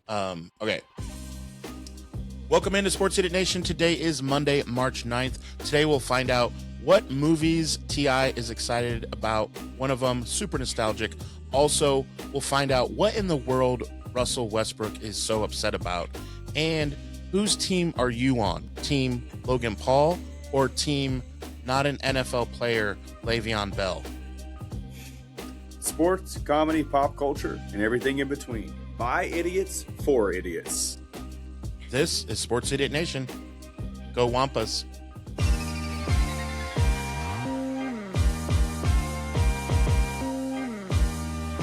Okay. Welcome into Sports Idiot Nation. Today is Monday, March 9th. Today we'll find out what movies T.I is excited about. One of them, super nostalgic. Also, we'll find out what in the world Russell Westbrook is so upset about. And whose team are you on? Team Logan Paul or team not an NFL player, Le'Veon Bell? Sports, comedy, pop culture, and everything in between. By idiots, for idiots. This is Sports Idiot Nation. Go Wampas.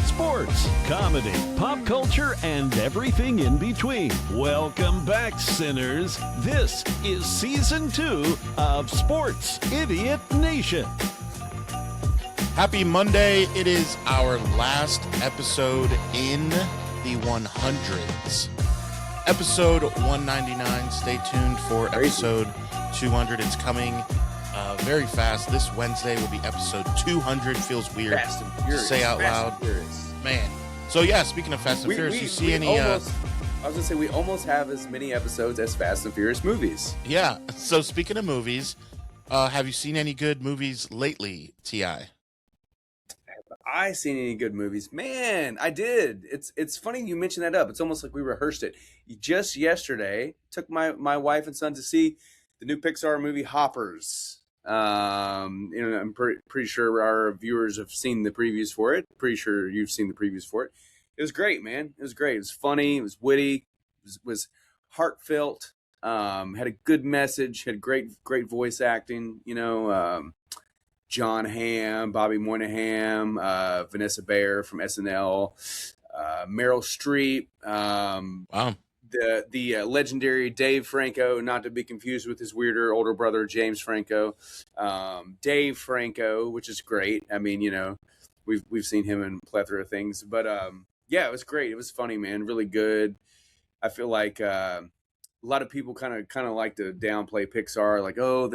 Sports, comedy, pop culture, and everything in between. Welcome back, sinners. This is Season 2 of Sports Idiot Nation. Happy Monday. It is our last episode in the 100s. Episode 199. Stay tuned for episode 200. It's coming very fast. This Wednesday will be episode 200. Feels weird Fast and Furious. to say out Fast loud. and Furious. Man. So yeah, speaking of Fast and Furious, you see any... I was going to say, we almost have as many episodes as Fast and Furious movies. Yeah. So speaking of movies, have you seen any good movies lately, T.I.? I seen any good movies? Man, I did. It's funny you mentioned that up. It's almost like we rehearsed it. Just yesterday, took my wife and son to see the new Pixar movie Hoppers. I'm pretty sure our viewers have seen the previews for it. Pretty sure you've seen the previews for it. It was great, man. It was great. It was funny. It was witty. It was heartfelt. Had a good message. Had great voice acting. John Hamm, Bobby Moynihan, Vanessa Bayer from SNL, Meryl Streep, Wow. the legendary Dave Franco, not to be confused with his weirder older brother James Franco, Dave Franco, which is great. I mean, we've seen him in a plethora of things, but yeah, it was great. It was funny, man. Really good. I feel like a lot of people kind of like to downplay Pixar, like, oh,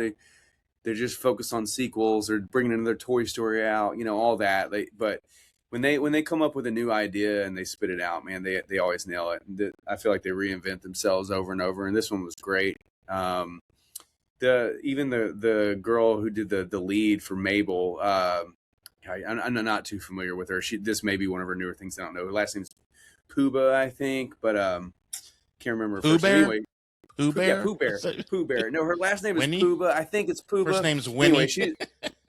they're just focused on sequels or bringing another Toy Story out, all that. But when they come up with a new idea and they spit it out, man, they always nail it. I feel like they reinvent themselves over and over, and this one was great. Even the girl who did the lead for Mabel, I'm not too familiar with her. This may be one of her newer things. I don't know. Her last name's Puba, I think, but can't remember her first name. Anyway, Pooh Bear? Yeah, Pooh Bear. Pooh Bear. No, her last name is Winnie? Puba. I think it's Puba. First name's Winnie. Anyway,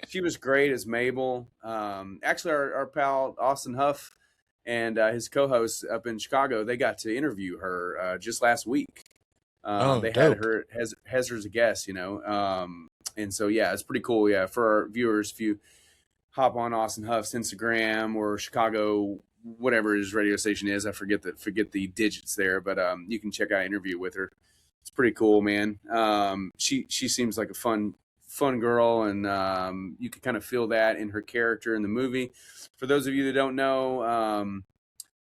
she was great as Mabel. Actually, our pal Austin Huff and his co-host up in Chicago, they got to interview her just last week. They had her has her as a guest, and so yeah, it's pretty cool. Yeah, for our viewers, if you hop on Austin Huff's Instagram or Chicago, whatever his radio station is, I forget the digits there, but you can check out an interview with her. It's pretty cool, man. She seems like a fun girl, and you can kind of feel that in her character in the movie. For those of you that don't know,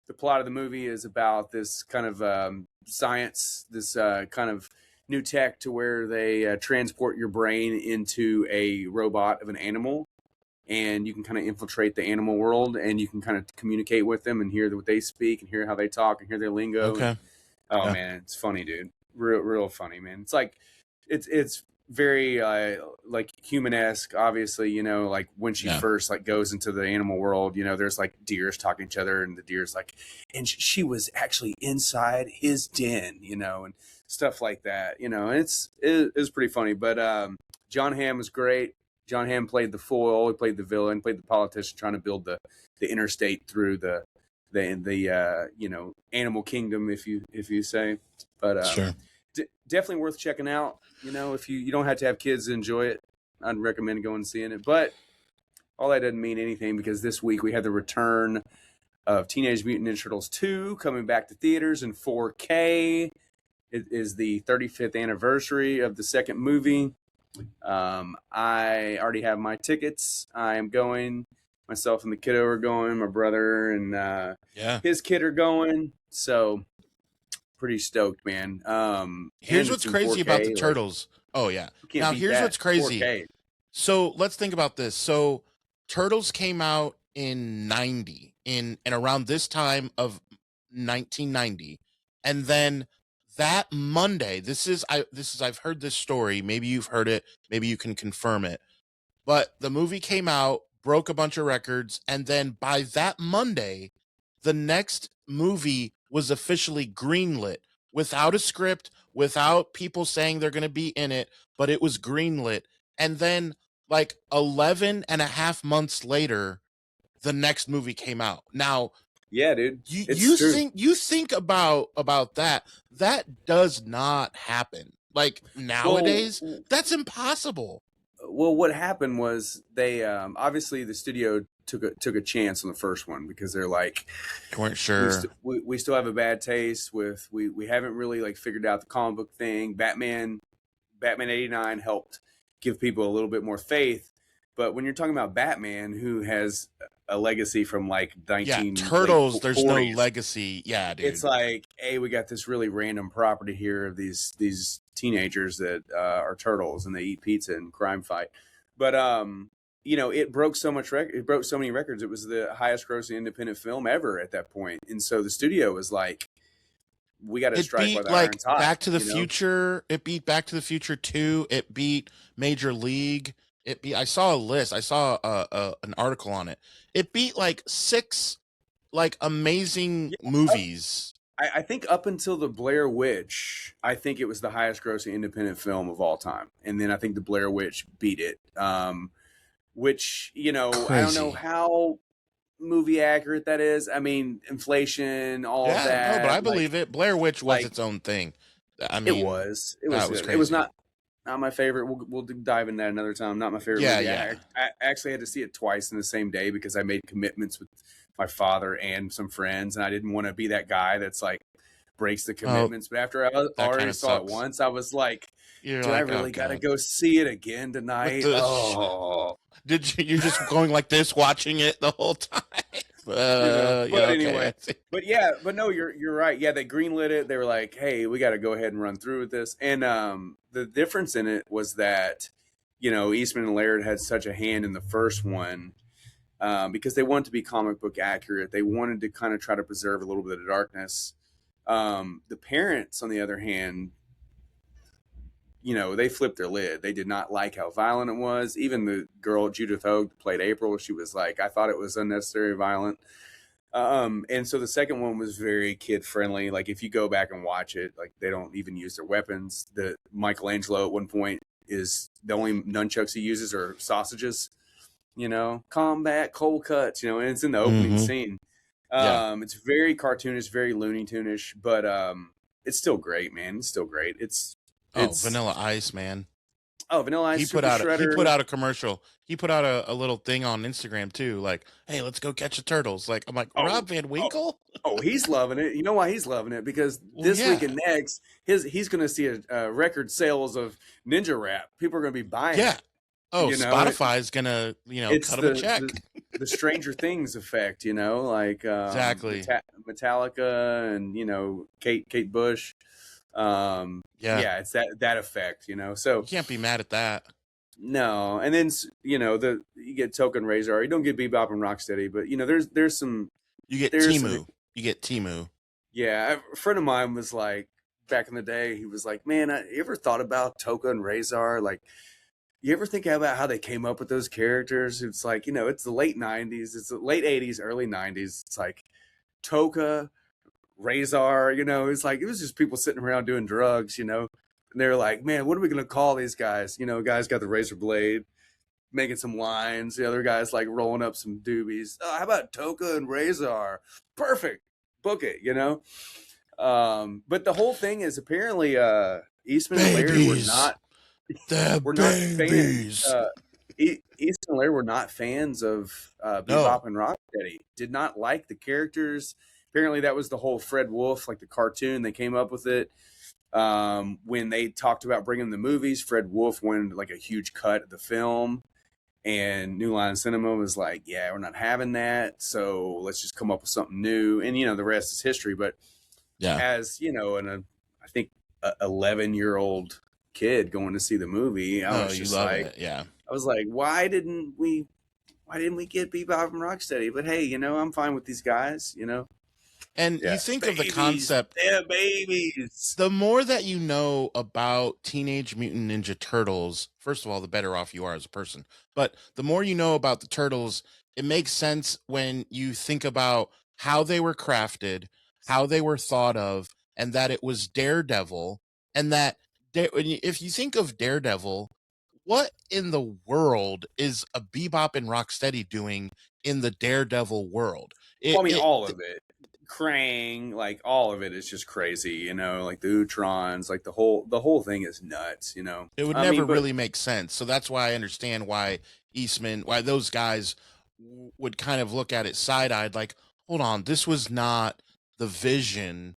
the plot of the movie is about this kind of science, this kind of new tech to where they transport your brain into a robot of an animal, and you can kind of infiltrate the animal world, and you can kind of communicate with them and hear what they speak and hear how they talk and hear their lingo. Okay. Man, it's funny, dude. Real funny, man. It's like it's very like human-esque, obviously, like when she first like goes into the animal world, there's like deers talking to each other, and the deer's like, and she was actually inside his den, and stuff like that, and it's pretty funny. But John Hamm was great. John Hamm played the foil, he played the villain, played the politician trying to build the interstate through the animal kingdom, if you say. But sure. Definitely worth checking out. If you don't have to have kids to enjoy it, I'd recommend going and seeing it. But all that doesn't mean anything, because this week we had the return of Teenage Mutant Ninja Turtles 2 coming back to theaters in 4K. It is the 35th anniversary of the second movie. I already have my tickets. I am going. Myself and the kiddo are going. My brother and his kid are going. So pretty stoked, man. Here's what's crazy 4K, about the Turtles. Oh yeah. Now here's what's crazy. 4K. So let's think about this. So Turtles came out in 90, and around this time of 1990, And then that Monday, I've heard this story. Maybe you've heard it. Maybe you can confirm it. But the movie came out, broke a bunch of records, and then by that Monday, the next movie was officially greenlit without a script, without people saying they're going to be in it, but it was greenlit. And then, like 11 and a half months later, the next movie came out. Now, Yeah, dude. you It's you true. think about that. That does not happen. Like nowadays, that's impossible. Well, what happened was they obviously the studio took a chance on the first one because they're like, They weren't sure. we still have a bad taste with we haven't really like figured out the comic book thing. Batman '89 helped give people a little bit more faith, but when you're talking about Batman, who has a legacy from like 19 Turtles, there's no 40s, legacy. Yeah, dude. it's like, hey, we got this really random property here of these teenagers that are turtles and they eat pizza and crime fight. But it broke so much it broke so many records. It was the highest grossing independent film ever at that point. And so the studio was like, we got to strike while the iron's hot. Back to the Future. It beat Back to the Future 2. It beat Major League. I saw a list. I saw an article on it. It beat like 6 like amazing movies. I think up until the Blair Witch, I think it was the highest grossing independent film of all time. And then I think the Blair Witch beat it. Which, Crazy. I don't know how movie accurate that is. I mean, inflation, all of that. No, but I believe it. Blair Witch was its own thing. I mean, it was crazy. It was not my favorite. We'll dive into that another time. Not my favorite movie. I actually had to see it twice in the same day because I made commitments with my father and some friends, and I didn't want to be that guy that's like breaks the commitments. But after I already saw it once, I was like, I really got to go see it again tonight? You're just going like this, watching it the whole time? Anyway, but no, you're right. Yeah, they greenlit it. They were like, hey, we got to go ahead and run through with this. And the difference in it was that, Eastman and Laird had such a hand in the first one because they wanted to be comic book accurate. They wanted to kind of try to preserve a little bit of darkness. The parents, on the other hand, they flipped their lid. They did not like how violent it was. Even the girl, Judith Hogue, that played April, she was like, I thought it was unnecessary violent. And so the second one was very kid friendly. Like if you go back and watch it, like they don't even use their weapons. The Michelangelo at one point is the only nunchucks he uses are sausages, combat, cold cuts, and it's in the opening scene. It's very cartoonish, very Looney Tune-ish, but it's still great, man. It's still great. It's Vanilla Ice, man. Oh, Vanilla Ice. He put out a commercial. He put out a little thing on Instagram too, like, "Hey, let's go catch the turtles." Like, I'm like, Rob Van Winkle. He's loving it. You know why he's loving it? Because this week and next, he's going to see a record sales of Ninja Rap. People are going to be buying. Yeah. Oh, Spotify's gonna cut him a check. The Stranger Things effect, like exactly Metallica and Kate Bush. It's that effect, so you can't be mad at that. No. And then you get Token and Razor. You don't get Bebop and Rocksteady, but there's some. You get Timu. You get Timu. Yeah, a friend of mine was like, back in the day, he was like, man, you ever thought about Toka and Razor? Like, you ever think about how they came up with those characters? It's like, it's the late 90s, it's the late 80s, early 90s. It's like Toka, Razor, it's like, it was just people sitting around doing drugs, and they're like, man, what are we going to call these guys? Guys got the razor blade, making some lines. The other guy's like rolling up some doobies. Oh, how about Toka and Razor? Perfect. Book it, But the whole thing is apparently Eastman and Laird were not fans. Eastman and Laird were not fans of Bebop and Rocksteady. Did not like the characters. Apparently that was the whole Fred Wolf, like the cartoon. They came up with it. When they talked about bringing the movies, Fred Wolf wanted like a huge cut of the film. And New Line Cinema was like, yeah, we're not having that. So let's just come up with something new. And, the rest is history. But as, I think 11-year-old kid going to see the movie, I was just like, I was like, why didn't we get Bebop and Rocksteady? But hey, I'm fine with these guys, And you Yeah, think of the babies, concept, they're babies. the more that you know about Teenage Mutant Ninja Turtles, first of all, the better off you are as a person. But the more you know about the turtles, it makes sense when you think about how they were crafted, how they were thought of, and that it was Daredevil. And that if you think of Daredevil, what in the world is a Bebop and Rocksteady doing in the Daredevil world? Well, I mean, It all of it. Krang, like all of it is just crazy, like the Utrons, like the whole thing is nuts, It would I never mean, but really make sense. So that's why I understand why why those guys would kind of look at it side eyed, like, hold on, this was not the vision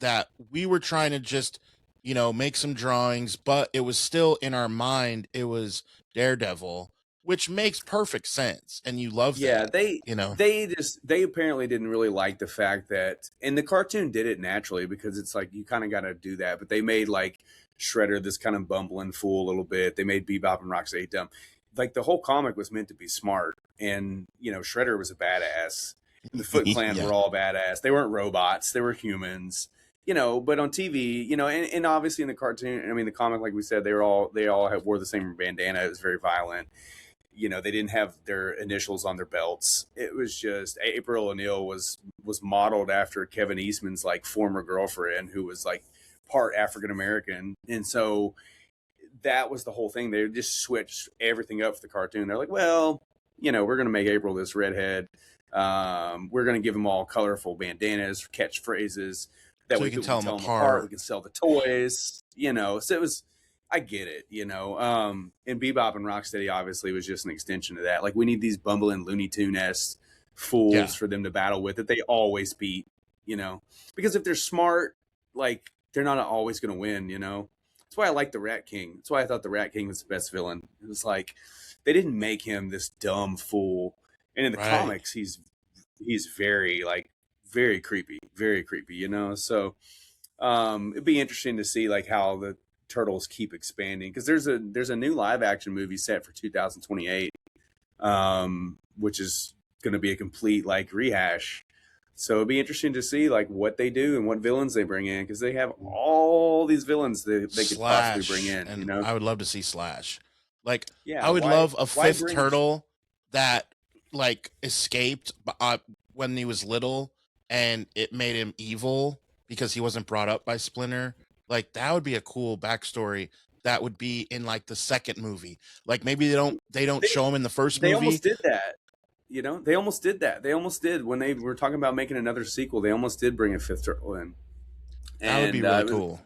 that we were trying to just, make some drawings, but it was still in our mind. It was Daredevil, which makes perfect sense. And you love yeah, that, they you know? they apparently didn't really like the fact that, and the cartoon did it naturally because it's like you kind of got to do that, but they made like Shredder this kind of bumbling fool a little bit. They made Bebop and Rocksteady dumb. Like the whole comic was meant to be smart, and Shredder was a badass, and the Foot Clan Yeah. were all badass. They weren't robots; they were humans. But on TV, and obviously in the cartoon, I mean the comic, like we said, they all wore the same bandana. It was very violent. They didn't have their initials on their belts. It was just April O'Neil was modeled after Kevin Eastman's like former girlfriend, who was like part African American, and so that was the whole thing. They just switched everything up for the cartoon. They're like, well, we're gonna make April this redhead. We're gonna give them all colorful bandanas, catchphrases. That So way you can we tell can them tell them apart. We apart. can sell the toys. So it was. I get it, and Bebop and Rocksteady obviously was just an extension of that. Like, we need these bumbling Looney Tune-esque Yeah. fools for them to battle with that they always beat, because if they're smart, like, they're not always going to win, That's why I like the Rat King. That's why I thought the Rat King was the best villain. It was like, they didn't make him this dumb fool. And in the Right. comics, he's very, like, very creepy, So it'd be interesting to see, like, how the Turtles keep expanding, because there's a new live action movie set for 2028, which is going to be a complete like rehash. So it'd be interesting to see like what they do and what villains they bring in, because they have all these villains that they could possibly bring in. And I would love to see Slash. Like, Yeah, I would love a why fifth bring turtle that like escaped when he was little, and it made him evil because he wasn't brought up by Splinter. Like, that would be a cool backstory. That would be in like the second movie. Like, maybe they don't They- show him in the first they movie. almost did that. They almost did that. They almost did when they were talking about making another sequel. They almost did bring a fifth turtle in. That would be really cool.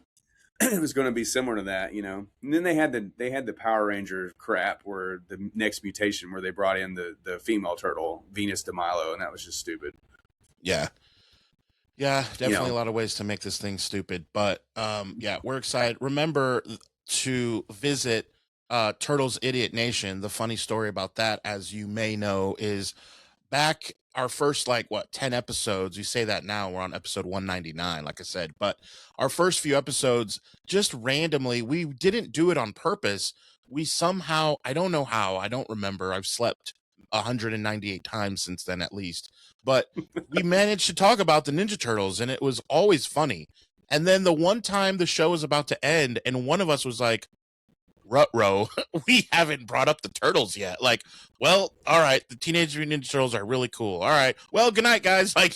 It was going to be similar to that, And then they had the Power Ranger crap, where the next mutation, where they brought in the female turtle, Venus de Milo, and that was just stupid. Yeah. Yeah, definitely a lot of ways to make this thing stupid. But yeah, we're excited. Remember to visit Turtles Idiot Nation. The funny story about that, as you may know, is back our first 10 episodes. You say that now, we're on episode 199, like I said, but our first few episodes, just randomly, we didn't do it on purpose. We somehow, I don't know how, I don't remember, I've slept 198 times since then at least, but we managed to talk about the Ninja Turtles, and it was always funny. And then the one time the show was about to end and one of us was like, Rutro, we haven't brought up the Turtles yet. Like, well, all right, the Teenage Mutant Ninja Turtles are really cool. All right, well, good night, guys. Like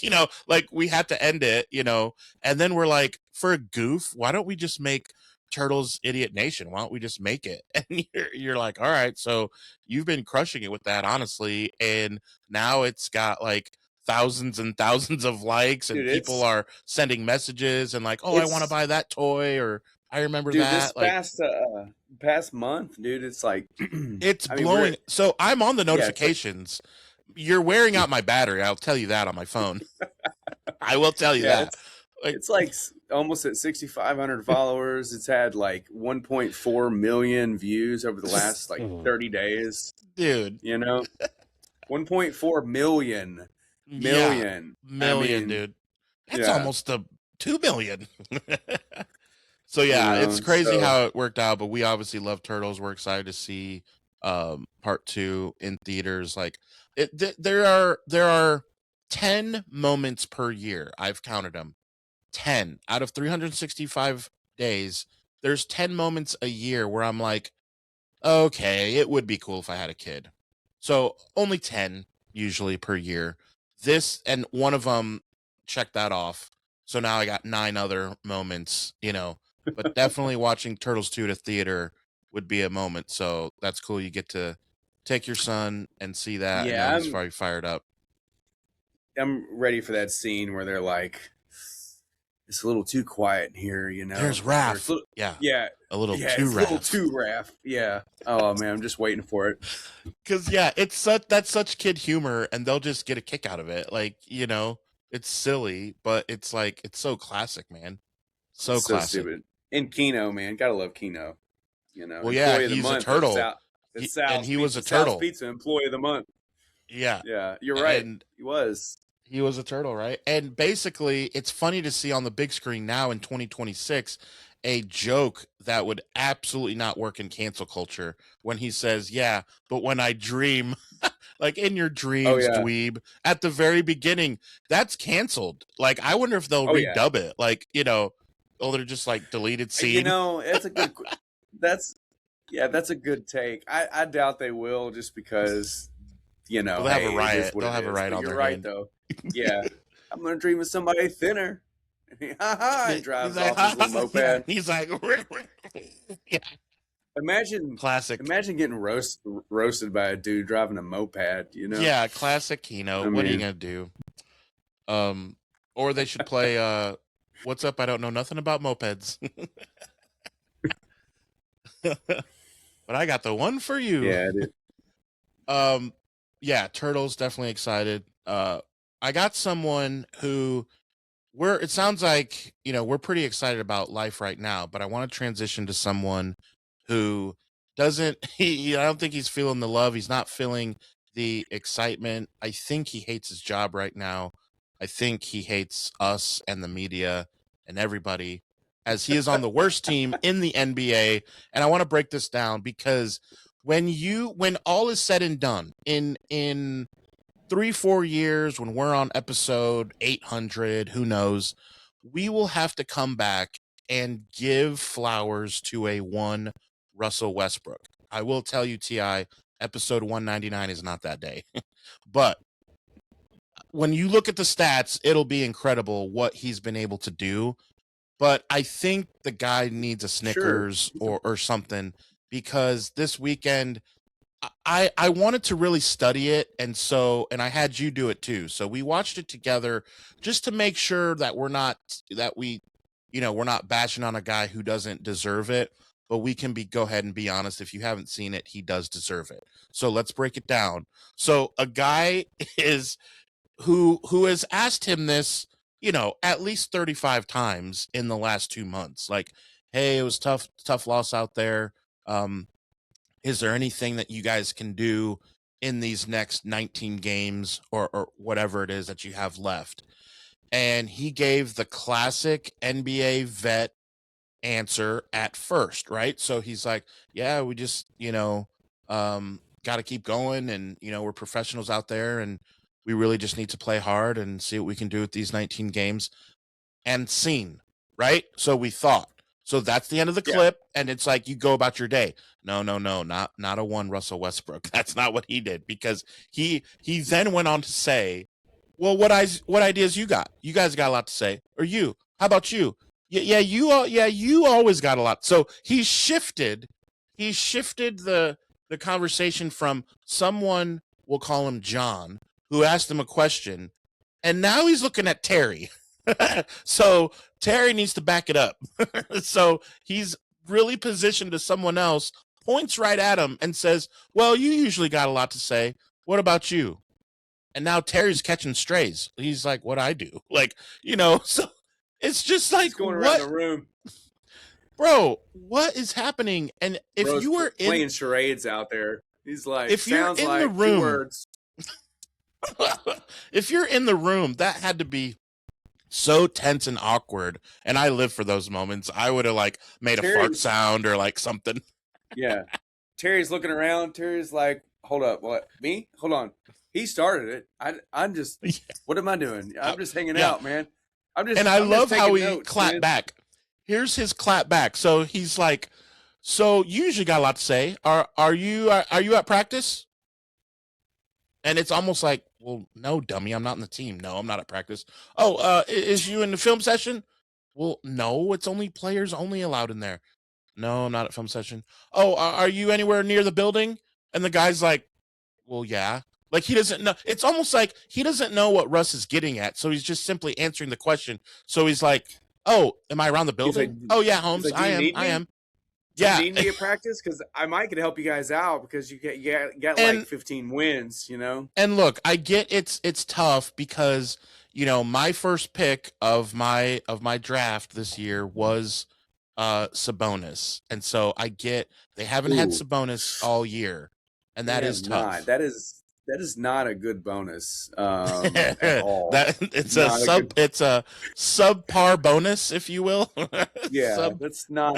we had to end it, and then we're like, for a goof, why don't we just make Turtles Idiot Nation? Why don't we just make it? And you're like, all right, so you've been crushing it with that, honestly, and now it's got like thousands and thousands of likes, and Dude, people are sending messages and like, oh, I want to buy that toy, or I remember dude, that. This past month, dude, it's like it's blowing. So I'm on the notifications. You're wearing out my battery. I'll tell you that on my phone. I will tell you that. It's like almost at 6,500 followers. It's had like 1.4 million views over the last 30 days. Dude. 1.4 million. Dude. That's almost 2 million. So yeah, it's crazy how it worked out, but we obviously love Turtles. We're excited to see part 2 in theaters. Like there are 10 moments per year. I've counted them. 10 out of 365 days. There's 10 moments a year where I'm like, okay, it would be cool if I had a kid. So only 10 usually per year. This and one of them, check that off. So now I got 9 other moments, but definitely watching Turtles 2 at a theater would be a moment. So that's cool. You get to take your son and see that. Yeah, I know he's probably fired up. I'm ready for that scene where they're like, it's a little too quiet in here, There's Raph. Yeah. A little too it's Raph. A little too Raph. Yeah. Oh man, I'm just waiting for it. Because that's such kid humor, and they'll just get a kick out of it. Like, it's silly, but it's like it's so classic, man. So classic. Stupid. And Keno, man, gotta love Keno. Well, yeah, he's a turtle, and he was a turtle. Pizza Employee of the Month. Yeah, yeah, you're right. And he was a turtle, right? And basically, it's funny to see on the big screen now in 2026 a joke that would absolutely not work in cancel culture when he says, "Yeah, but when I dream." Like, in your dreams, dweeb. At the very beginning, that's canceled. Like, I wonder if they'll redub it. Like, they're just like deleted scene. It's a good. That's a good take. I doubt they will, just because they'll have a riot. They'll have a riot on their right, hand. Though. Yeah, I'm gonna dream of somebody thinner. He drives off his little moped. He's like, yeah. Classic. Imagine getting roasted by a dude driving a moped. Yeah, classic Keno. What are you gonna do? Or they should play "What's Up? I Don't Know Nothing About Mopeds." But I got the one for you. Yeah, dude. Yeah, Turtles, definitely excited. I got someone who it sounds like, we're pretty excited about life right now, but I want to transition to someone who doesn't, I don't think he's feeling the love. He's not feeling the excitement. I think he hates his job right now. I think he hates us and the media and everybody, as he is on the worst team in the NBA. And I want to break this down because when all is said and done in 3-4 years, when we're on episode 800, who knows, we will have to come back and give flowers to a one Russell Westbrook. I will tell you, T.I, episode 199 is not that day. But when you look at the stats, it'll be incredible what he's been able to do. But I think the guy needs a Snickers or something, because this weekend I wanted to really study it, and I had you do it too. So we watched it together just to make sure that we're not bashing on a guy who doesn't deserve it, but we can go ahead and be honest. If you haven't seen it, he does deserve it. So let's break it down. So a guy is who has asked him this, at least 35 times in the last 2 months. Like, hey, it was tough loss out there. Is there anything that you guys can do in these next 19 games or whatever it is that you have left? And he gave the classic NBA vet answer at first, right? So he's like, yeah, we just, got to keep going. And, we're professionals out there, and we really just need to play hard and see what we can do with these 19 games. And scene, right? So we thought. So that's the end of the clip, and it's like you go about your day. No, not a one Russell Westbrook. That's not what he did, because he then went on to say, well, what ideas you got? You guys got a lot to say. Or you? How about you? You always got a lot. So he shifted the conversation from someone, we'll call him John, who asked him a question, and now he's looking at Terry. So Terry needs to back it up. So he's really positioned to someone else, points right at him and says, well, you usually got a lot to say. What about you? And now Terry's catching strays. He's like, what I do? Like, so it's just like, he's going around the room. Bro, what is happening? And if Bro's you were playing charades out there, he's like, if you're in the room, 2 words. If you're in the room, that had to be so tense and awkward. And I live for those moments. I would have made a fart sound or something. Yeah. Terry's looking around. Terry's like, hold up. What? Me? Hold on. He started it. I'm just. What am I doing? I'm just hanging out, man. I'm and I love just how he notes, clapped man. back. Here's his clap back. So he's like, "So you usually got a lot to say. Are you at practice?" And it's almost like, "Well, no, dummy. I'm not in the team. No, I'm not at practice. Oh, is you in the film session? Well, no. It's only players only allowed in there. No, I'm not at film session. Oh, are you anywhere near the building?" And the guy's like, "Well, yeah." Like he doesn't know. It's almost like he doesn't know what Russ is getting at. So he's just simply answering the question. So he's like, "Oh, am I around the building? Oh yeah, Holmes, like, I am. need I me? am. Do you Yeah." need me at practice? Because I might could help you guys out because you got And like 15 wins, you know? and look, I get it's tough because my first pick of my draft this year was Sabonis, and so I get they haven't had Ooh, Sabonis all year, and they that is have not. tough. That is not a good bonus at all. That Not a good. it's a subpar bonus, if you will. Yeah, Sub. that's So not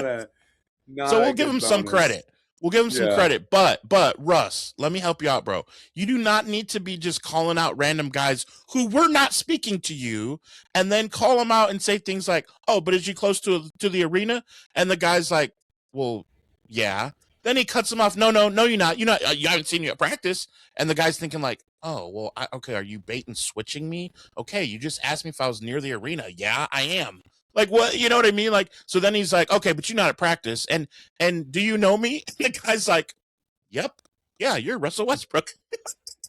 we'll a give good him some bonus. credit. We'll give him some Yeah. credit. But Russ, let me help you out, bro. You do not need to be just calling out random guys who were not speaking to you, and then call them out and say things like, "Oh, but is you close to the arena?" And the guy's like, "Well, yeah." Then he cuts him off. No, no, no, you're not. You're not. You haven't seen you at practice. And the guy's thinking like, "Oh, well, okay. Are you bait and switching me? Okay, you just asked me if I was near the arena. Yeah, I am. Like what? You know what I mean? Like so. Then he's like, "Okay, but you're not at practice. And do you know me?" And the guy's like, "Yep, yeah, you're Russell Westbrook."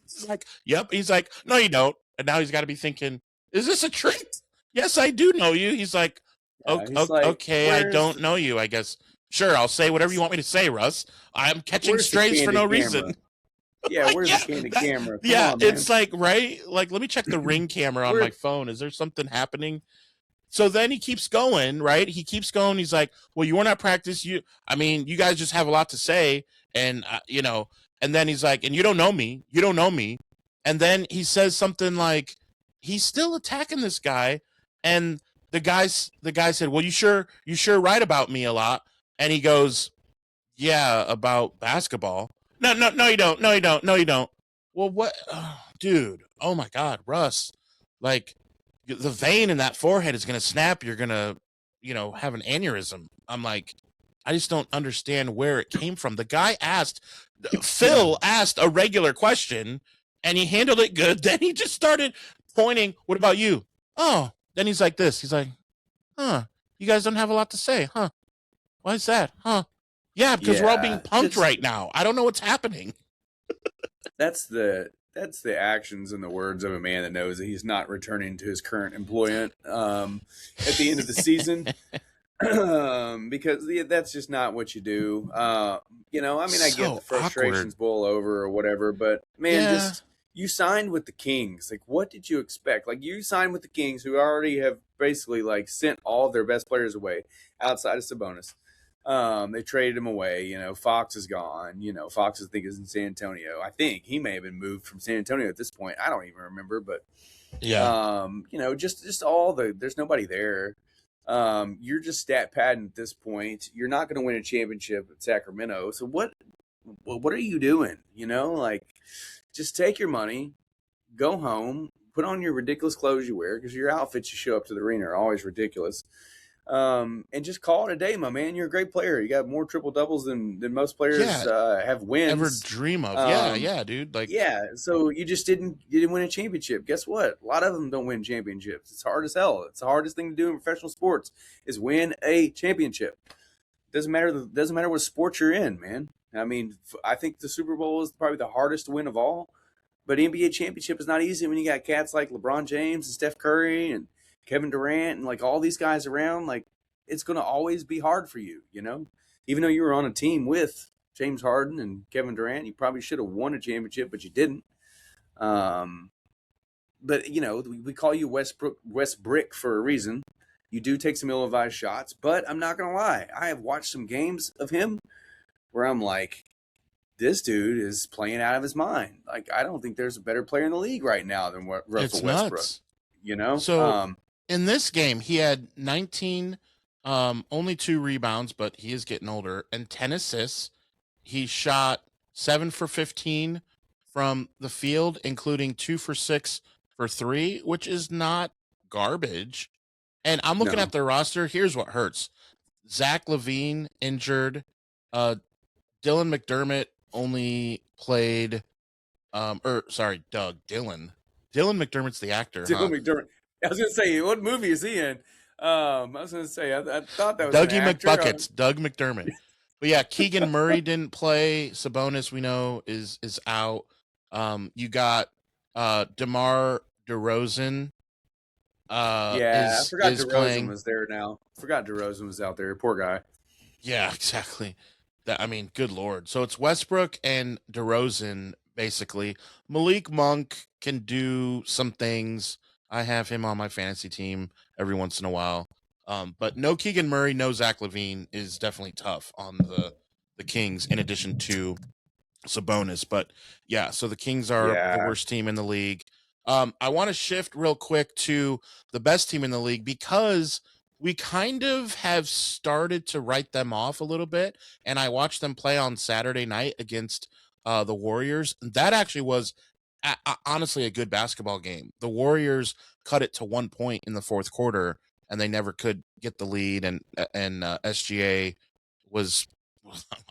He's like, "Yep." He's like, "No, you don't." And now he's got to be thinking, "Is this a trick?" "Yes, I do know you." He's like, He's like, Okay, I don't know you. I guess. Sure, I'll say whatever you want me to say, Russ. I'm catching where's the strays for no candid reason." camera? Yeah, Like, where's yeah, the candid camera? Come yeah, on, man. it's like, right? Like, let me check the ring camera on Where my phone. Is there something happening? So then he keeps going, right? He keeps going. He's like, "Well, you weren't at practice. You guys just have a lot to say." And, and then he's like, "And you don't know me. You don't know me." And then he says something like, he's still attacking this guy. And the guy said, "Well, you sure write about me a lot." And he goes, "Yeah, about basketball." No, no, no, you don't. No, you don't. No, you don't. Well, what, dude? Oh my God, Russ! Like the vein in that forehead is gonna snap. You're gonna, have an aneurysm. I'm like, I just don't understand where it came from. The guy asked, Phil asked a regular question, and he handled it good. Then he just started pointing. "What about you?" "Oh." Then he's like this. He's like, "Huh? You guys don't have a lot to say, huh? Why is that, huh?" "Yeah, because we're all being Yeah, punked right now. I don't know what's happening." that's the actions and the words of a man that knows that he's not returning to his current employment at the end of the season. Because that's just not what you do. I mean, I get the So frustrations awkward. boil over or whatever, but man, Yeah. just you signed with the Kings. Like, what did you expect? Like, you signed with the Kings, who already have basically like sent all of their best players away outside of Sabonis. They traded him away. Fox is gone. Fox, I think, is in San Antonio. I think he may have been moved from San Antonio at this point. I don't even remember, but Yeah. just all there's nobody there. You're just stat padding at this point. You're not going to win a championship at Sacramento. So what are you doing? Like, just take your money, go home, put on your ridiculous clothes you wear, because your outfits you show up to the arena are always ridiculous. And just call it a day, my man. You're a great player. You got more triple doubles than most players have wins. Ever dream of. Yeah, dude. Like, Yeah, so you didn't win a championship. Guess what? A lot of them don't win championships. It's hard as hell. It's the hardest thing to do in professional sports is win a championship. Doesn't matter what sport you're in, man. I mean, I think the Super Bowl is probably the hardest to win of all. But NBA championship is not easy when you got cats like LeBron James and Steph Curry and Kevin Durant and like all these guys around. Like, it's going to always be hard for you, even though you were on a team with James Harden and Kevin Durant, you probably should have won a championship, but you didn't. But we call you Westbrook for a reason. You do take some ill-advised shots, but I'm not going to lie. I have watched some games of him where I'm like, this dude is playing out of his mind. Like, I don't think there's a better player in the league right now than Russell Westbrook. Nuts. So in this game, he had 19, only 2 rebounds, but he is getting older, and 10 assists. He shot 7 for 15 from the field, including 2 for 6 for 3, which is not garbage. And I'm looking No. at their roster. Here's what hurts. Zach LaVine injured. Dylan McDermott only played Doug Dylan. Dylan McDermott's the actor, Dylan huh? McDermott. I was gonna say, what movie is he in? I was gonna say, I thought that was Dougie an actor. McBuckets, Doug McDermott. But yeah, Keegan Murray didn't play. Sabonis, we know, is out. You got DeMar DeRozan Yeah, I forgot is DeRozan playing. was there now. Forgot DeRozan was out there. Poor guy. Yeah, exactly. Good Lord. So it's Westbrook and DeRozan, basically. Malik Monk can do some things. I have him on my fantasy team every once in a while. But no Keegan Murray, no Zach LaVine is definitely tough on the Kings, in addition to Sabonis. But yeah, so the Kings are the Yeah. worst team in the league. I want to shift real quick to the best team in the league, because we kind of have started to write them off a little bit. And I watched them play on Saturday night against the Warriors. That actually was honestly a good basketball game. The Warriors cut it to 1 point in the fourth quarter, and they never could get the lead. And SGA was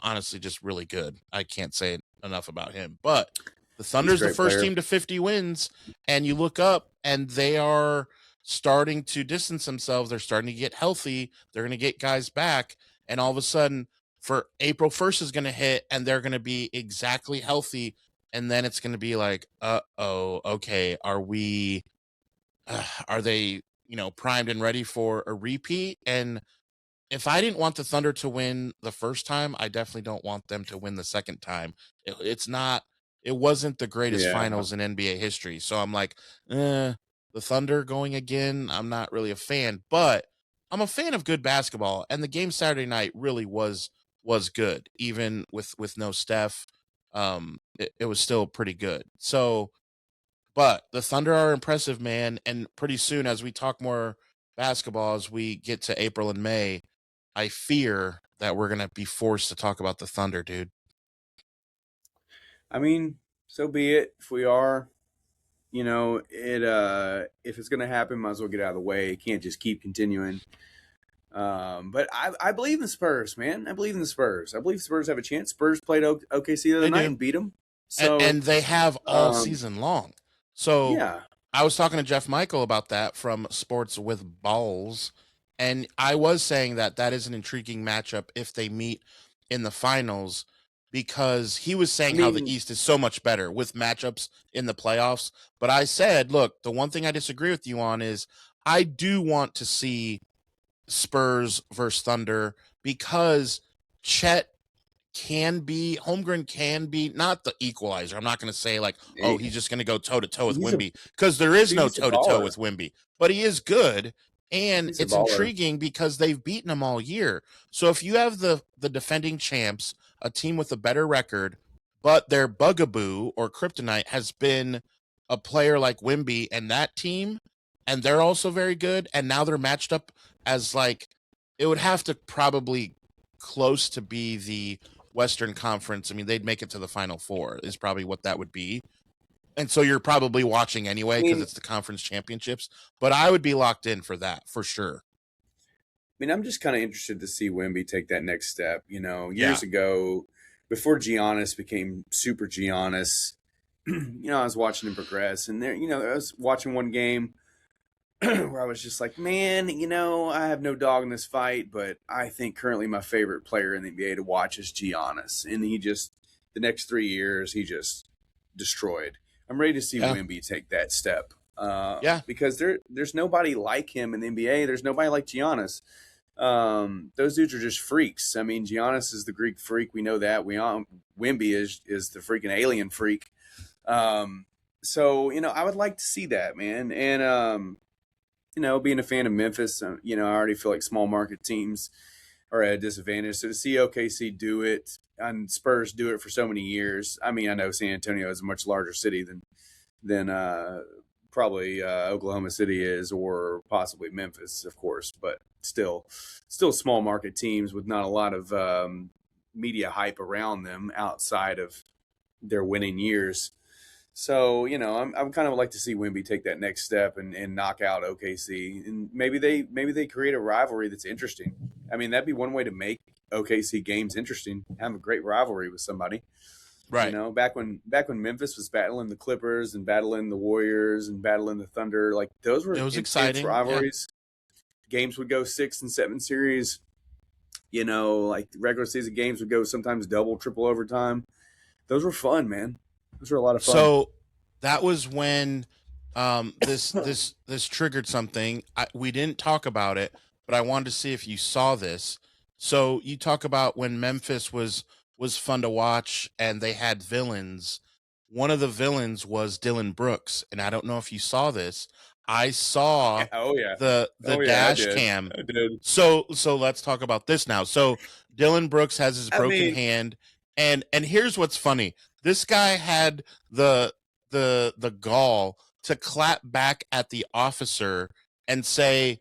honestly just really good. I can't say enough about him. But the Thunder's the first team to 50 wins, and you look up and they are starting to distance themselves. They're starting to get healthy. They're going to get guys back, and all of a sudden, for April 1st is going to hit, and they're going to be exactly healthy, and then it's going to be like, okay, are they, primed and ready for a repeat? And if I didn't want the Thunder to win the first time, I definitely don't want them to win the second time. It wasn't the greatest finals in NBA history. So I'm like, the Thunder going again, I'm not really a fan, but I'm a fan of good basketball. And the game Saturday night really was good, even with no Steph. It was still pretty good. So, but the Thunder are impressive, man. And pretty soon, as we talk more basketball, as we get to April and May, I fear that we're going to be forced to talk about the Thunder, dude. I mean, so be it. If we are, if it's going to happen, might as well get out of the way. It can't just keep continuing. But I believe in the Spurs, man. I believe in the Spurs. I believe Spurs have a chance. Spurs played OKC the other night and beat them. So, and they have all season long. So yeah. I was talking to Jeff Michael about that from Sports with Balls, and I was saying that is an intriguing matchup if they meet in the finals, because he was saying how the East is so much better with matchups in the playoffs. But I said, look, the one thing I disagree with you on is I do want to see Spurs versus Thunder, because Chet Holmgren can be not the equalizer. I'm not going to say like, oh, he's just going to go toe to toe with Wemby, because there is no toe to toe with Wemby, but he is good. And it's intriguing because they've beaten him all year. So if you have the defending champs, a team with a better record, but their bugaboo or kryptonite has been a player like Wemby and that team, and they're also very good, and now they're matched up as like, it would have to probably close to be the Western Conference. I mean, they'd make it to the Final Four is probably what that would be. And so you're probably watching anyway because it's the conference championships. But I would be locked in for that, for sure. I mean, I'm just kind of interested to see Wemby take that next step. Years ago, before Giannis became super Giannis, I was watching him progress. And there, I was watching one game where I was just like, man, I have no dog in this fight, but I think currently my favorite player in the NBA to watch is Giannis. And the next 3 years, he just destroyed. I'm ready to see Wemby take that step. Because there's nobody like him in the NBA. There's nobody like Giannis. Those dudes are just freaks. I mean, Giannis is the Greek freak. We know that. Wemby is the freaking alien freak. So, I would like to see that, man. And, being a fan of Memphis, I already feel like small market teams are at a disadvantage. So to see OKC do it and Spurs do it for so many years, I mean, I know San Antonio is a much larger city than probably Oklahoma City is, or possibly Memphis, of course, but still small market teams with not a lot of media hype around them outside of their winning years. So, I'm kind of like to see Wemby take that next step and knock out OKC, and maybe they create a rivalry that's interesting. I mean, that'd be one way to make OKC games interesting. Have a great rivalry with somebody. Right. Back when Memphis was battling the Clippers and battling the Warriors and battling the Thunder, like those were intense exciting rivalries. Yeah. Games would go 6 and 7 series. Like regular season games would go sometimes double, triple overtime. Those were fun, man. Those were a lot of fun. So that was when this triggered something. We didn't talk about it, but I wanted to see if you saw this. So you talk about when Memphis was fun to watch and they had villains. One of the villains was Dylan Brooks, and I don't know if you saw this. I saw the dash cam. I did. So let's talk about this now. So Dylan Brooks has his broken hand, and here's what's funny. This guy had the gall to clap back at the officer and say,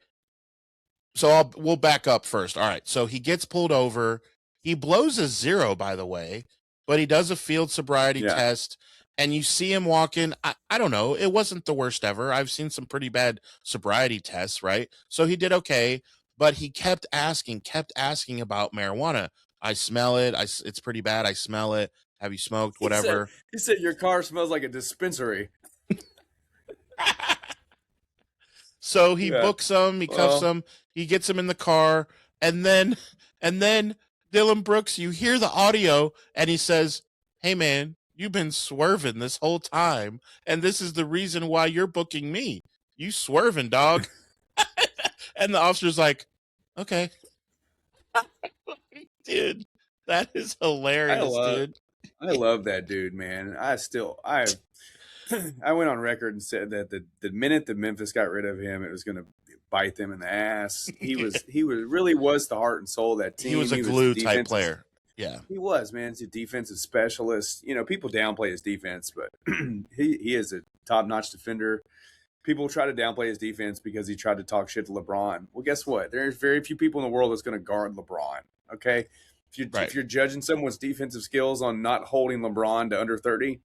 we'll back up first. All right. So he gets pulled over. He blows a 0, by the way, but he does a field sobriety test, and you see him walking. I don't know. It wasn't the worst ever. I've seen some pretty bad sobriety tests, right? So he did okay, but he kept asking about marijuana. I smell it. It's pretty bad. I smell it. Have you smoked? Whatever. He said your car smells like a dispensary. So he books him. He cuffs him. He gets him in the car, and then Dylan Brooks, you hear the audio, and he says, "Hey man, you've been swerving this whole time, and this is the reason why you're booking me. You swerving, dog." And the officer's like, "Okay." Dude, that is hilarious, dude. I love that dude, man. I went on record and said that the minute that Memphis got rid of him, it was going to bite them in the ass. He really was the heart and soul of that team. He was a glue type player. Yeah, he was, man. He's a defensive specialist. People downplay his defense, but he is a top-notch defender. People try to downplay his defense because he tried to talk shit to LeBron. Well, guess what? There's very few people in the world that's going to guard LeBron. Okay. If you're judging someone's defensive skills on not holding LeBron to under 30,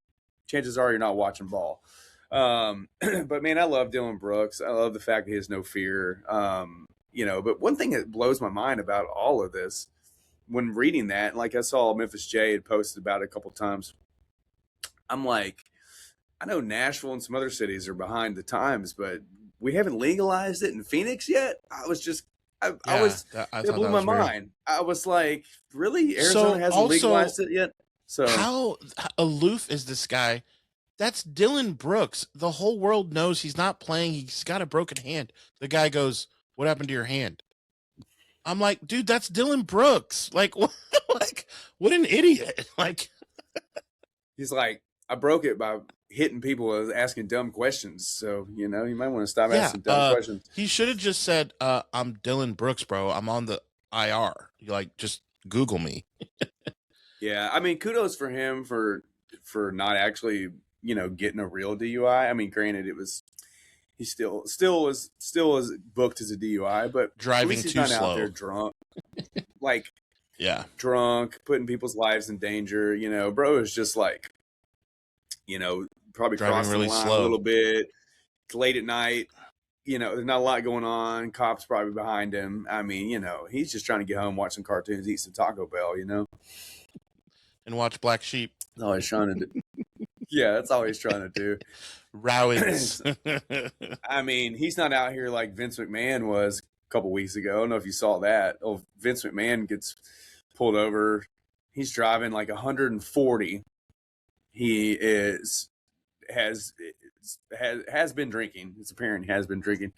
chances are you're not watching ball. But man, I love Dylan Brooks. I love the fact that he has no fear. But one thing that blows my mind about all of this, when reading that, like I saw Memphis J had posted about it a couple times, I'm like, I know Nashville and some other cities are behind the times, but we haven't legalized it in Phoenix yet. It blew my mind. I was like, really? Arizona hasn't legalized it yet? So how aloof is this guy? That's Dylan Brooks. The whole world knows he's not playing. He's got a broken hand. The guy goes, "What happened to your hand?" I'm like, dude, that's Dylan Brooks. Like, what an idiot. Like, he's like, I broke it by hitting people asking dumb questions. So, you might want to stop asking dumb questions. He should have just said, "I'm Dylan Brooks, bro. I'm on the IR. Just Google me." Yeah. I mean, kudos for him for not actually, getting a real DUI. I mean, granted, he still was booked as a DUI, but driving he's too not slow. Out there drunk. Drunk, putting people's lives in danger. Bro is just like, probably driving crossing really the line slow a little bit. It's late at night. There's not a lot going on. Cops probably behind him. I mean, he's just trying to get home, watch some cartoons, eat some Taco Bell, and watch Black Sheep. That's all he's trying to do. Yeah, that's all he's trying to do. Rowings. I mean, he's not out here like Vince McMahon was a couple weeks ago. I don't know if you saw that. Oh, Vince McMahon gets pulled over. He's driving like 140. He has been drinking. It's apparent he has been drinking.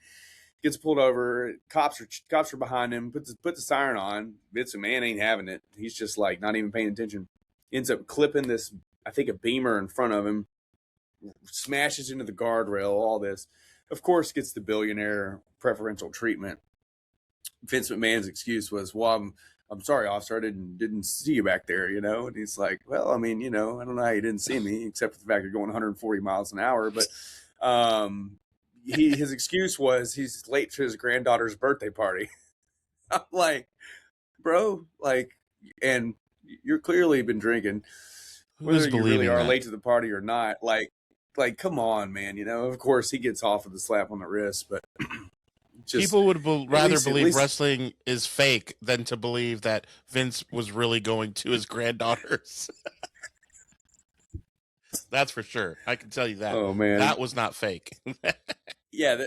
Gets pulled over. Cops are behind him. Put the siren on. Vince McMahon ain't having it. He's just like not even paying attention. Ends up clipping this, I think, a Beamer in front of him. Smashes into the guardrail. All this, of course, gets the billionaire preferential treatment. Vince McMahon's excuse was, "Well, I'm sorry, officer. I didn't see you back there, And he's like, "Well, I mean, I don't know how you didn't see me, except for the fact you're going 140 miles an hour." But his excuse was he's late to his granddaughter's birthday party. I'm like, bro, and you're clearly been drinking. Who whether is you really believing are that? late to the party or not. Like, come on, man. Of course he gets off with a slap on the wrist, but just People would rather at believe least wrestling is fake than to believe that Vince was really going to his granddaughters. That's for sure. I can tell you that. oh man, That was not fake. yeah,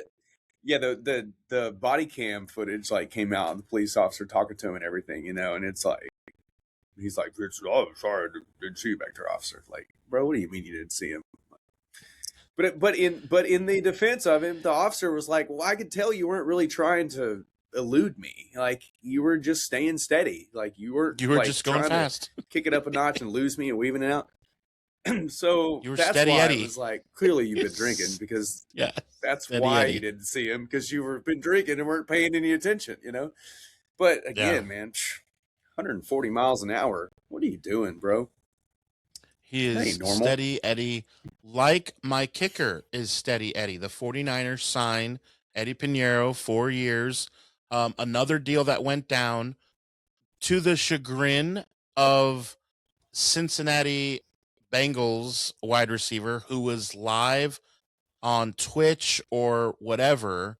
the body cam footage like came out and the police officer talking to him and everything, and it's like he's like, "Oh, sorry, I didn't see you back there, officer." Like, bro, what do you mean you didn't see him? But in the defense of him, the officer was like, "Well, I could tell you weren't really trying to elude me. Like you were just staying steady. Like you weren't You were like just going trying fast. to kick it up a notch and lose me and weaving it out." So You were that's steady why Eddie. it was like clearly you've been drinking because Yeah. that's Steady why Eddie. you didn't see him because you were been drinking and weren't paying any attention. But again, Yeah. man, 140 miles an hour. What are you doing, bro? He That is ain't normal. steady Eddie, like my kicker is steady Eddie. The 49ers sign Eddie Pinheiro, 4 years. Another deal that went down to the chagrin of Cincinnati Bengals wide receiver who was live on Twitch or whatever,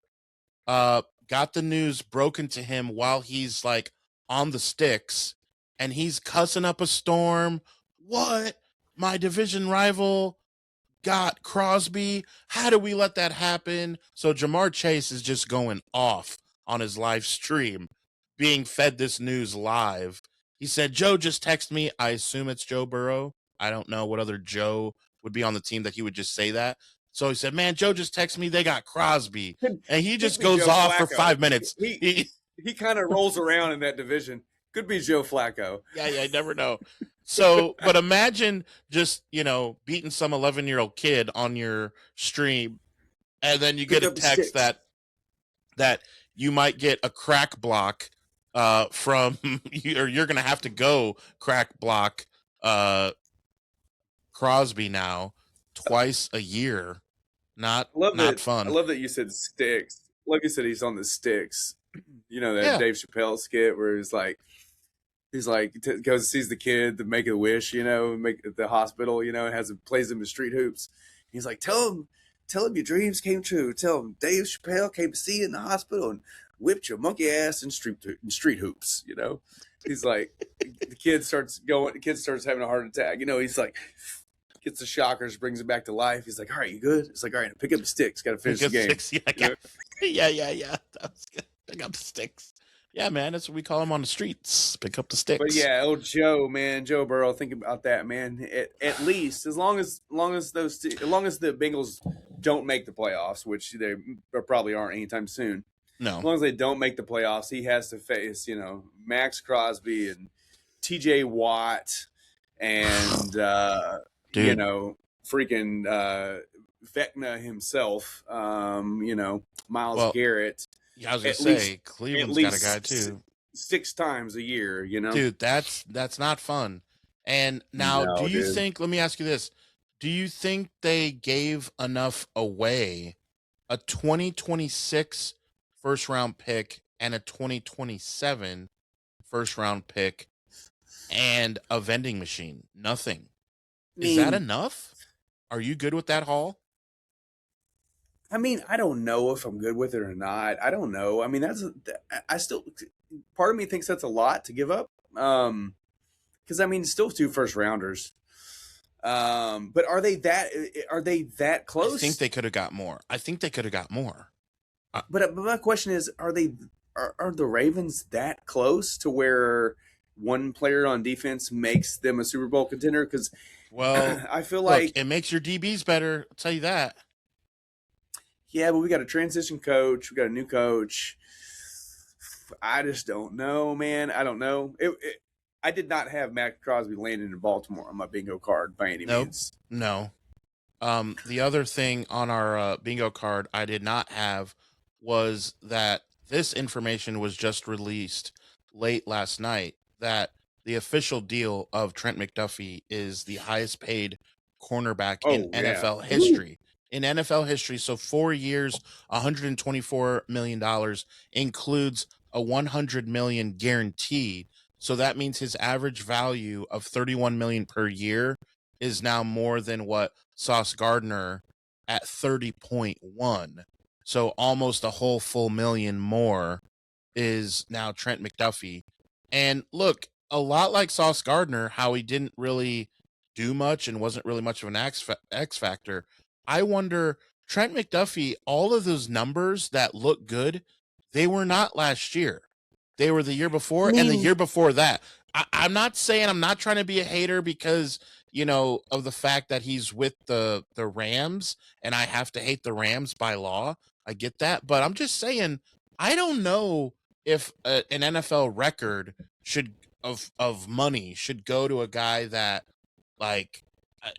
got the news broken to him while he's like on the sticks and he's cussing up a storm. What? My division rival got Crosby. How do we let that happen? So Jamar Chase is just going off on his live stream, being fed this news live. He said, Joe just texted me. I assume it's Joe Burrow. I don't know what other Joe would be on the team that he would just say that. So he said, man, Joe just texted me. They got Crosby. And he just Could be goes Joe off for Flacco. 5 minutes. He kind of rolls around in that division. Could be Joe Flacco. Yeah, I never know. So, but imagine just, beating some 11-year-old kid on your stream, and then you get a text that you might get a crack block from, or you're going to have to go crack block Crosby now twice a year. Not fun. I love that you said sticks. Like you said, he's on the sticks. That Dave Chappelle skit where he's like goes and sees the kid to make a wish, make at the hospital, and plays him in street hoops. He's like, tell him your dreams came true. Tell him Dave Chappelle came to see you in the hospital and whipped your monkey ass in street hoops. He's like, the kid starts having a heart attack. He's like, gets the shockers, brings it back to life. He's like, all right, you good? It's like, all right, pick up the sticks. Got to finish the game. Yeah. That was good. Pick up the sticks. Yeah, man, that's what we call them on the streets. Pick up the sticks. But yeah, old Joe, man, Joe Burrow. Think about that, man. At least as long as the Bengals don't make the playoffs, which they probably aren't anytime soon. No, as long as they don't make the playoffs, he has to face Max Crosby and T.J. Watt and freaking Vecna himself. Myles Garrett. Yeah, I was gonna say Cleveland's got a guy too. 6 times a year, Dude, that's not fun. And now, do you think? Let me ask you this: do you think they gave enough away, a 2026 first round pick and a 2027 first round pick, and a vending machine? Nothing. Is that enough? Are you good with that haul? I mean, I don't know if I'm good with it or not. I don't know. I mean, part of me thinks that's a lot to give up. Because I mean, it's still 2 first rounders. But are they that close? I think they could have got more. But my question is, are the Ravens that close to where one player on defense makes them a Super Bowl contender? Because I feel like it makes your DBs better. I'll tell you that. Yeah, but we got a transition coach. We got a new coach. I just don't know, man. I don't know. I did not have Max Crosby landing in Baltimore on my bingo card by any means. No. The other thing on our bingo card I did not have was that this information was just released late last night, that the official deal of Trent McDuffie is the highest paid cornerback in NFL history. In NFL history, so 4 years, $124 million includes a $100 million guaranteed. So that means his average value of $31 million per year is now more than what Sauce Gardner at 30.1. So almost a whole full million more is now Trent McDuffie. And look, a lot like Sauce Gardner, how he didn't really do much and wasn't really much of an X factor. I wonder, Trent McDuffie, all of those numbers that look good, they were not last year. They were the year before and the year before that. I'm not saying, I'm not trying to be a hater because, of the fact that he's with the Rams and I have to hate the Rams by law. I get that. But I'm just saying, I don't know if an NFL record of money should go to a guy that, like,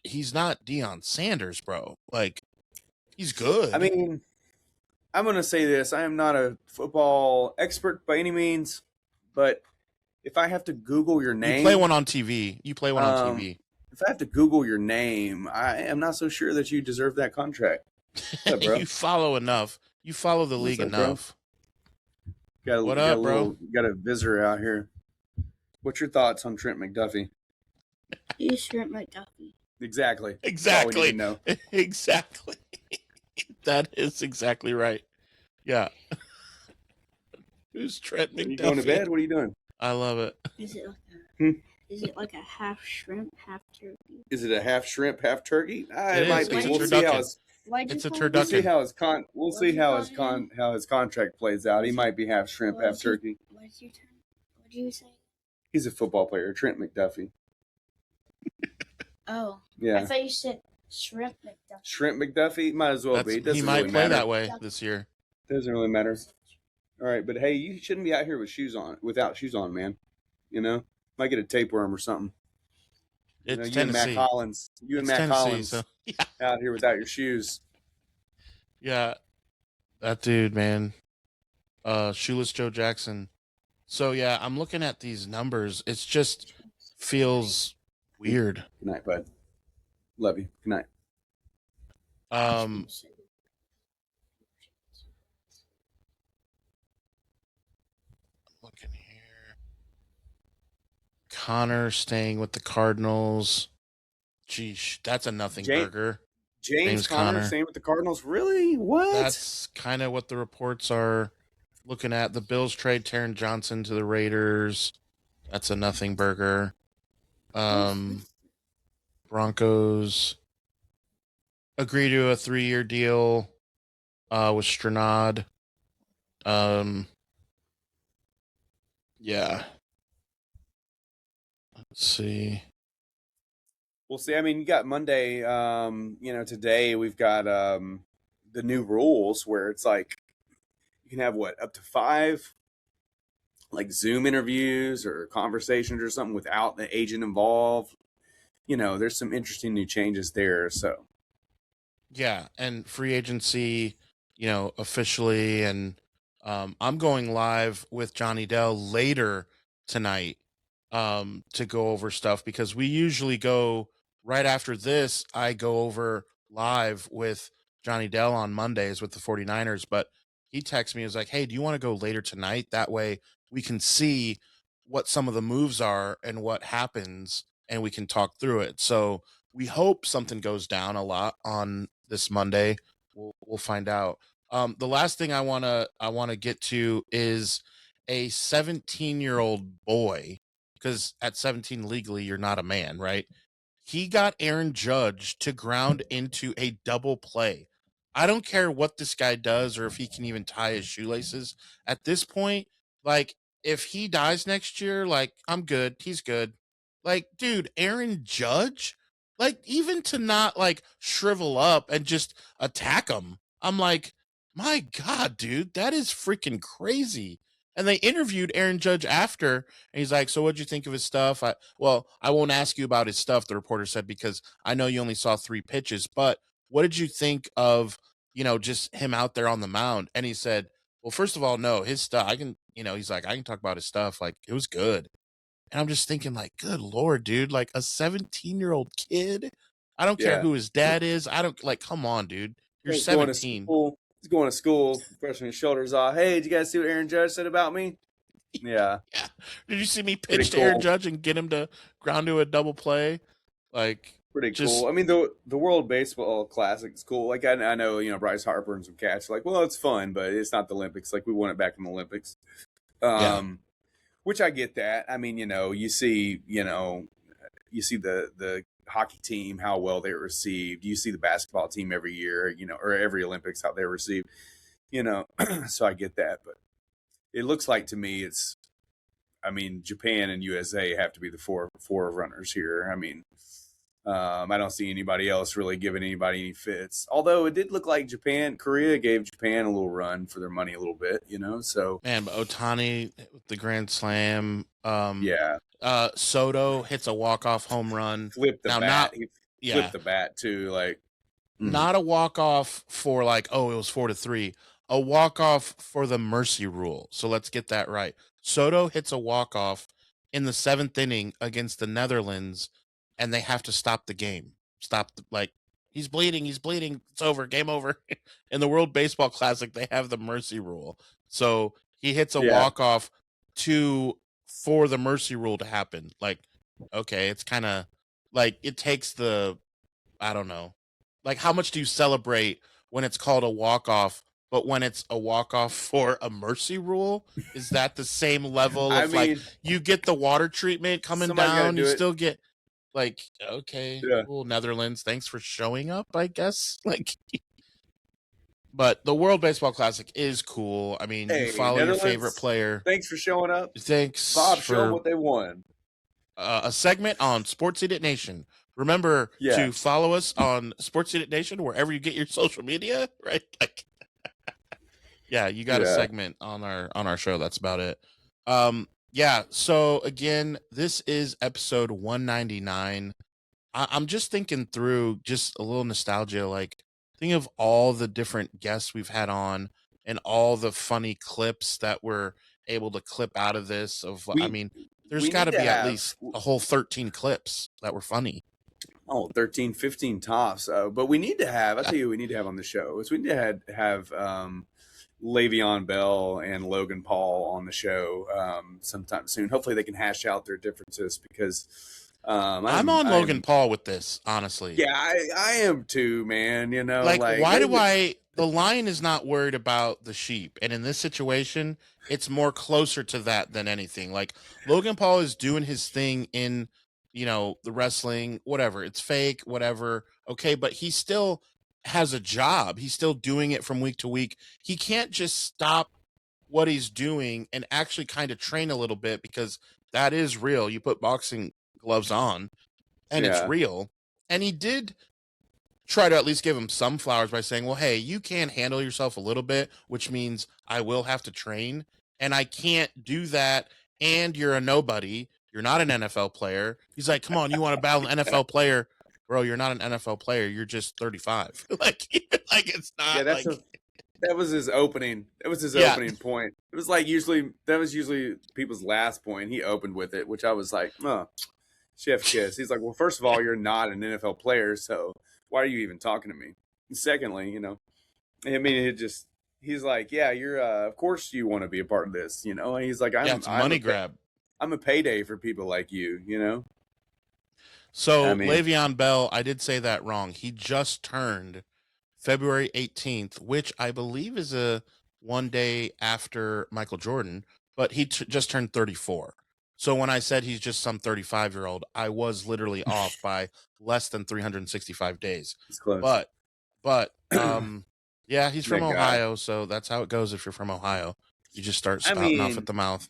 he's not Deion Sanders, bro. Like, he's good. I mean, I'm going to say this. I am not a football expert by any means, but if I have to Google your name. You play one on TV. If I have to Google your name, I am not so sure that you deserve that contract. What's up, bro? You follow enough. You follow the league enough. What up, bro? Got a visitor out here. What's your thoughts on Trent McDuffie? He's Trent McDuffie. Exactly. Exactly. Know. Exactly. That is exactly right. Yeah. Who's Trent McDuffie? Are you going to bed? What are you doing? I love it. Is it like a half shrimp, half turkey? Is it a half shrimp, half turkey? It might be. It's We'll see how it's a We'll turducken. see how his contract plays out. He might be half shrimp, half turkey. What's your turn? What did you say? He's a football player, Trent McDuffie. Oh, yeah. I thought you said shrimp McDuffie. Shrimp McDuffie might as well be. He might play that way this year. Doesn't really matter. All right, but hey, you shouldn't be out here without shoes on, man. Might get a tapeworm or something. It's you and Matt Collins. So, yeah. Out here without your shoes. Yeah, that dude, man. Shoeless Joe Jackson. So yeah, I'm looking at these numbers. It just feels weird. Good night, bud. Love you. Good night. Looking here. Connor staying with the Cardinals. Geesh, that's a nothing burger. James Conner staying with the Cardinals? Really? What? That's kind of what the reports are looking at. The Bills trade Taron Johnson to the Raiders. That's a nothing burger. Broncos agree to a 3-year deal with Stranad. Yeah. Let's see. We'll see. I mean, you got Monday. Today we've got the new rules where it's like you can have up to 5 like Zoom interviews or conversations or something without the agent involved. There's some interesting new changes there. So, yeah, and free agency, officially, and I'm going live with Johnny Dell later tonight to go over stuff because we usually go right after this. I go over live with Johnny Dell on Mondays with the 49ers, but he texted me. He was like, hey, do you want to go later tonight? That way we can see what some of the moves are and what happens, and we can talk through it. So we hope something goes down a lot on this Monday. We'll find out. The last thing I wanna get to is a 17-year-old boy, because at 17 legally you're not a man, right? He got Aaron Judge to ground into a double play. I don't care what this guy does or if he can even tie his shoelaces. At this point, like, if he dies next year, like, I'm good. He's good. Like, dude, Aaron Judge? Like, even to not, like, shrivel up and just attack him, I'm like, my God, dude, that is freaking crazy. And they interviewed Aaron Judge after, and he's like, so what'd you think of his stuff? I won't ask you about his stuff, the reporter said, because I know you only saw 3 pitches, but what did you think of, just him out there on the mound? And he said, well, first of all, no, his stuff, I can, he's like, I can talk about his stuff. Like, it was good. And I'm just thinking, like, good Lord, dude, like a 17-year-old kid. I don't care who his dad is. I don't, like, come on, dude. You're 17. He's going to school, brushing his shoulders off. Hey, did you guys see what Aaron Judge said about me? Yeah. Yeah. Did you see me pitch to Aaron Judge and get him to ground to a double play? Like, Pretty just cool. I mean, the World Baseball Classic is cool. Like I know, Bryce Harper and some cats are like, well, it's fun, but it's not the Olympics. Like we won it back in the Olympics. yeah. Which I get that. I mean, you see the hockey team, how well they were received. You see the basketball team every year, or every Olympics, how they're received, so I get that. But it looks like to me Japan and USA have to be the four runners here. I mean, I don't see anybody else really giving anybody any fits. Although it did look like Korea gave Japan a little run for their money a little bit, so. Man, but Otani with the grand slam. Yeah. Soto hits a walk-off home run. Flipped the bat. He Yeah. flipped the bat too. Like, Not a walk-off for like, oh, it was 4-3. A walk-off for the mercy rule. So let's get that right. Soto hits a walk-off in the 7th inning against the Netherlands, and they have to stop the game. He's bleeding, it's over, game over. In the World Baseball Classic, they have the mercy rule. So he hits a walk-off for the mercy rule to happen. Like, okay, it's kind of like it takes I don't know. Like, how much do you celebrate when it's called a walk-off, but when it's a walk-off for a mercy rule, is that the same level of like you get the water treatment coming down, you still get like, okay, cool, Netherlands, thanks for showing up, I guess. Like, but the World Baseball Classic is cool. I mean, you follow your favorite player. Thanks for showing up. Thanks, Bob. Show them what they won. A segment on Sports Edit Nation. Remember to follow us on Sports Edit Nation wherever you get your social media, right? Like, yeah, you got a segment on our show. That's about it. So again, this is episode 199. I'm just thinking through just a little nostalgia. Like, think of all the different guests we've had on and all the funny clips that we're able to clip out of this. There's got to be at least a whole 13 clips that were funny. Oh, 13, 15 tops. But we need to have, I'll tell you what we need to have on the show is we need to have Le'Veon Bell and Logan Paul on the show sometime soon. Hopefully they can hash out their differences because I'm on Logan Paul with this, honestly. Yeah, I am too, man. The lion is not worried about the sheep. And in this situation, it's more closer to that than anything. Like, Logan Paul is doing his thing in, the wrestling, whatever. It's fake, whatever. Okay, but he still has a job. He's still doing it from week to week. He can't just stop what he's doing and actually kind of train a little bit, because that is real. You put boxing gloves on and it's real. And he did try to at least give him some flowers by saying, well, hey, you can handle yourself a little bit, which means I will have to train, and I can't do that. And you're a nobody. You're not an NFL player. He's like, come on, you want to battle an NFL player? Bro, you're not an NFL player. You're just 35. like it's not. Yeah, that was his opening. That was his opening point. It was like that was usually people's last point. He opened with it, which I was like, oh, chef kiss. He's like, well, first of all, you're not an NFL player, so why are you even talking to me? And secondly, he's like, yeah, you're, of course you want to be a part of this, and he's like, it's a money grab. I'm a payday for people like you, So Le'Veon Bell, I did say that wrong. He just turned February 18th, which I believe is a one day after Michael Jordan, but he just turned 34. So when I said he's just some 35-year-old, I was literally off by less than 365 days. It's close. But he's from Ohio, so that's how it goes if you're from Ohio. You just start spouting off at the mouth.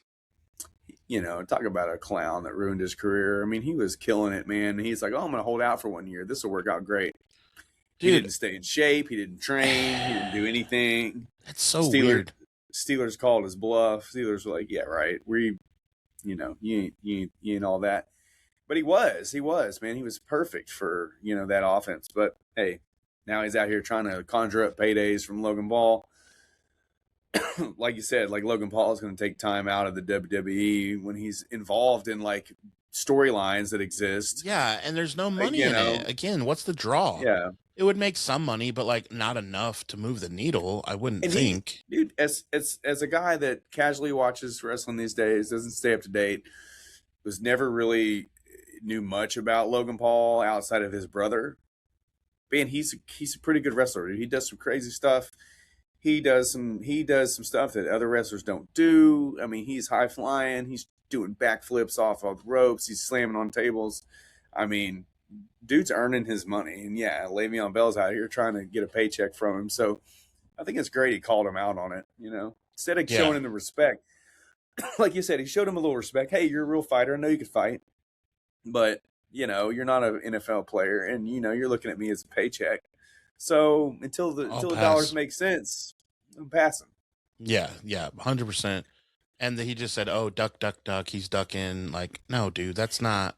Talk about a clown that ruined his career. I mean, he was killing it, man. He's like, oh, I'm going to hold out for 1 year. This will work out great. Dude. He didn't stay in shape. He didn't train. He didn't do anything. That's so weird. Steelers called his bluff. Steelers were like, yeah, right. You ain't all that. But he was, man. He was perfect for, that offense. But, hey, now he's out here trying to conjure up paydays from Logan Paul. Like you said, like Logan Paul is going to take time out of the WWE when he's involved in like storylines that exist. Yeah, and there's no money in it. Again, what's the draw? Yeah. It would make some money, but like not enough to move the needle, I wouldn't think. Dude, as a guy that casually watches wrestling these days, doesn't stay up to date, was never really knew much about Logan Paul outside of his brother. Man, he's a pretty good wrestler. He does some crazy stuff. He does some stuff that other wrestlers don't do. I mean, he's high flying. He's doing backflips off of ropes. He's slamming on tables. I mean, dude's earning his money. And yeah, Le'Veon Bell's out here trying to get a paycheck from him. So I think it's great he called him out on it. Instead of showing him the respect, like you said, he showed him a little respect. Hey, you're a real fighter. I know you could fight, but you're not an NFL player, and you're looking at me as a paycheck. So until the dollars make sense, I'm passing. Yeah, 100%. And he just said, "Oh, duck, duck, duck." He's ducking. Like, no, dude, that's not.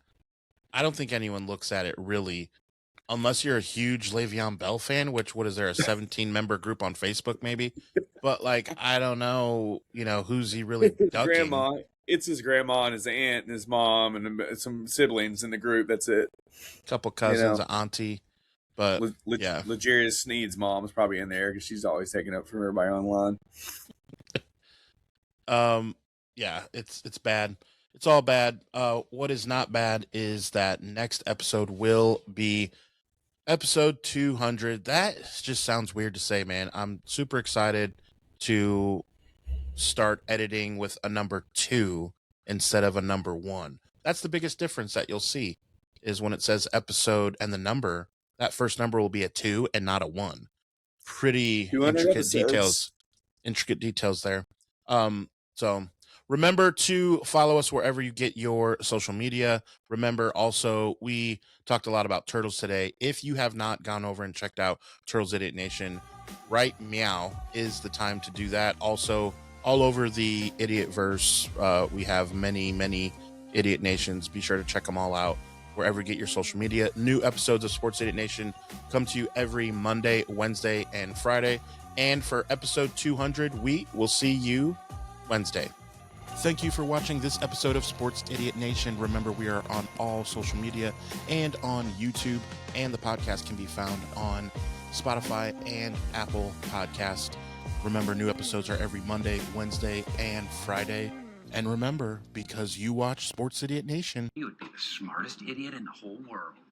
I don't think anyone looks at it really, unless you're a huge Le'Veon Bell fan. What is there, a 17-member group on Facebook, maybe? But like, I don't know. Who's he really ducking? Grandma. It's his grandma and his aunt and his mom and some siblings in the group. That's it. Couple cousins, an auntie. But Legarius Sneed's mom is probably in there because she's always taking up for everybody online. Yeah, it's bad. It's all bad. What is not bad is that next episode will be episode 200. That just sounds weird to say, man. I'm super excited to start editing with a number 2 instead of a number 1. That's the biggest difference that you'll see is when it says episode and the number, that first number will be a 2 and not a 1. Pretty intricate details there. So remember to follow us wherever you get your social media. Remember also, we talked a lot about Turtles today. If you have not gone over and checked out Turtles Idiot Nation, right meow is the time to do that. Also, all over the Idiot verse, we have many Idiot Nations. Be sure to check them all out wherever you get your social media. New episodes of Sports Idiot Nation come to you every Monday, Wednesday, and Friday. And for episode 200, we will see you Wednesday. Thank you for watching this episode of Sports Idiot Nation. Remember, we are on all social media and on YouTube, and the podcast can be found on Spotify and Apple Podcast. Remember, new episodes are every Monday, Wednesday, and Friday. And remember, because you watch Sports Idiot Nation, you would be the smartest idiot in the whole world.